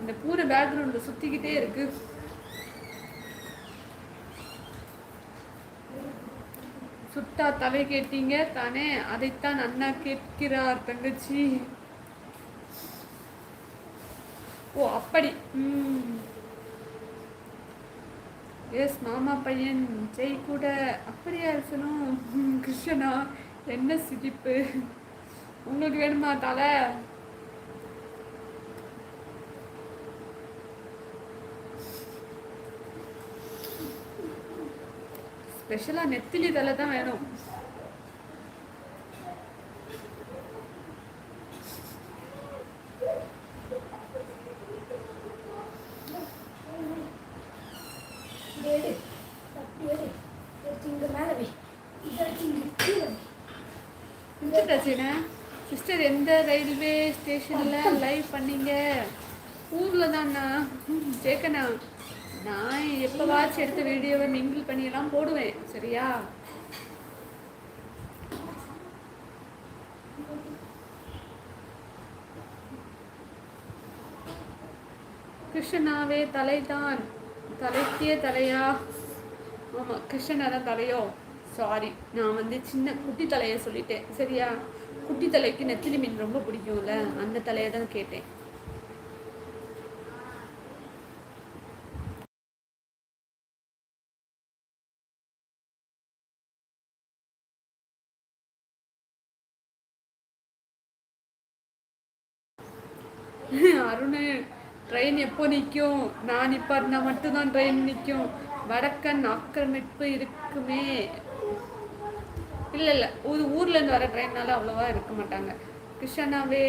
அந்த பூனை பேக்ரவுண்ட்ல சுத்திக்கிட்டே இருக்கு. சுட்டா தலை கேட்டீங்க தானே, அதைத்தான் அண்ணா கேட்கிறார் தங்கச்சி. ஓ அப்படி. எஸ் மாமா பையன் ஜெய் கூட. அப்படியா இருக்கணும். கிருஷ்ணா என்ன சிரிப்பு. உங்களுக்கு வேணுமா தலை? ஸ்பெஷலா நெத்திலி தலை தான் வேணும். சிஸ்டர் எந்த ரயில்வே ஸ்டேஷன்ல லைவ் பண்ணீங்க? ஊர்ல தான்ண்ணா. கேட்கண்ணா, நான் எப்பவாச்சும் எடுத்த வீடியோவை மிங்கிள் பண்ணியெல்லாம் போடுவேன். சரியா? கிருஷ்ணனாவே தலைதான். தலைக்கே தலையா? ஆமாம், கிருஷ்ணனா தான் தலையோ? சாரி, நான் சின்ன குட்டி தலையை சொல்லிட்டேன். சரியா? குட்டி தலைக்கு நெத்திலி மீன் ரொம்ப பிடிக்கும்ல, அந்த தலையை தான் கேட்டேன். அருண், ட்ரெயின் எப்போ நிற்கும்? நான் நிப்பாட்டினா மட்டும்தான் ட்ரெயின் நிற்கும். வடக்கன் ஆக்கிரமிப்பு இருக்குமே. இல்லை ஊர்லேருந்து வர ட்ரெயின்னால அவ்வளோவா இருக்க மாட்டாங்க. கிருஷ்ணாவே,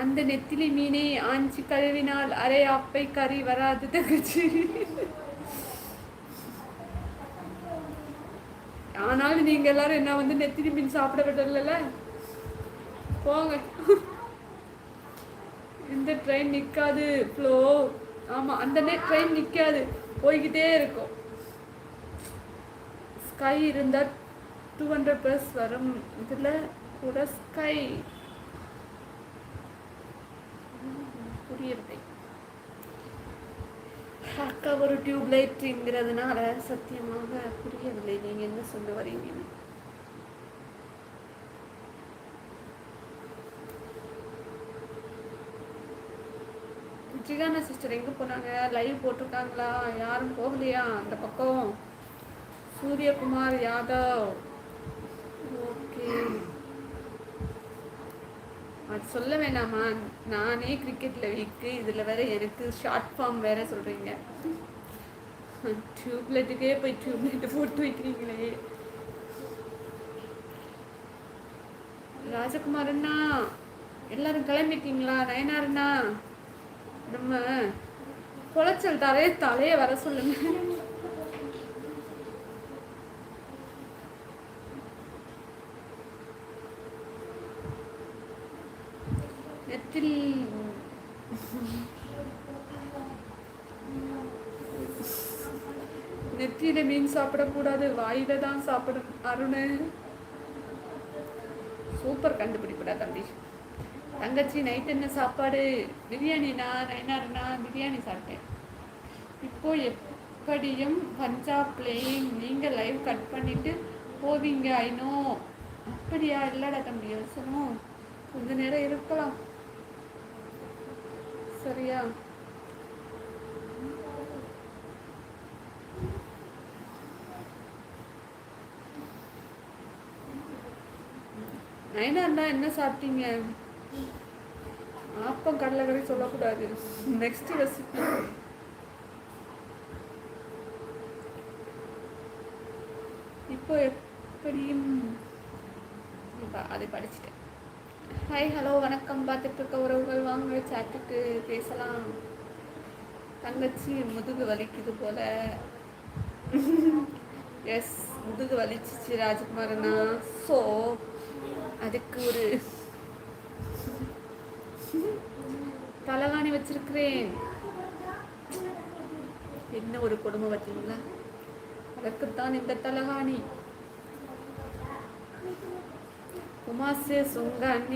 அந்த நெத்திலி மீனை ஆஞ்சி கழுவினால் அரை அப்பை கறி வராது தங்கச்சி. ஆனாலும் நீங்க எல்லாரும் என்ன நெத்திலி மீன் சாப்பிட விடல. போங்க. இந்த ட்ரெயின் நிற்காது ஃப்ளோ. ஆமாம், அந்த ட்ரெயின் நிற்காது, போய்கிட்டே இருக்கும். ஸ்கை இருந்தால் 200+ வரும். இதில் கூட ஸ்கை புரியவில்லை. அக்கா ஒரு டியூப் லைட்டுங்கிறதுனால சத்தியமாக புரியவில்லை நீங்கள் என்ன சொல்ல வரீங்கன்னு. ருச்சிகானா சிஸ்டர் எங்கே போனாங்க? லைவ் போட்டிருக்காங்களா? யாரும் போகலையா அந்த பக்கம்? சூரியகுமார் யாதவ். ஓகே, அது சொல்ல வேணாமா? நானே கிரிக்கெட்டில் வீக்கு, இதில் வேற எனக்கு ஷார்ட் ஃபார்ம் வேற சொல்கிறீங்க. டியூப்லைட்டுக்கே போய் டியூப்லைட்டு போட்டு வைக்கிறீங்களே. ராஜகுமாரண்ணா எல்லாரும் கிளம்பிட்டீங்களா? நயனாருண்ணா, நம்ம குளச்சல் தலையை வர சொல்லுங்க. நெத்தியில மீன் சாப்பிடக்கூடாது, வாயில தான் சாப்பிடும். அருண் சூப்பர் கண்டுபிடிப்படா தம்பி. தங்கச்சி நைட் என்ன சாப்பாடு? பிரியாணினா? நைனாருண்ணா பிரியாணி சாப்பிட்டேன். இப்போ எப்படியும் பஞ்சாப் பிளேயிங். நீங்கள் லைவ் கட் பண்ணிட்டு போவீங்க. ஐநோ. அப்படியா? இல்லடா தம்பி, யோசனும் கொஞ்ச நேரம் இருக்கலாம். சரியா? நைனாருண்ணா என்ன சாப்பிட்டீங்க? ஆப்பம் கடலைக்கறி சொல்லக்கூடாது. Next recipe. இப்போ எப்படியும் அதை படிச்சுட்டேன். ஹாய் ஹலோ வணக்கம். பார்த்துட்டு இருக்க உறவுகள் வாங்க சாட்டுக்கு பேசலாம். தங்கச்சி முதுகு வலிக்குது போல. எஸ், முதுகு வலிச்சிச்சு ராஜகுமாரண்ணா. ஸோ அதுக்கு ஒரு தலகாணி வச்சிருக்கிறேன். என்ன ஒரு கொடுமை பார்த்தீங்களா? அதற்குத்தான் இந்த தலகாணி. உமாசே உங்க அண்ணி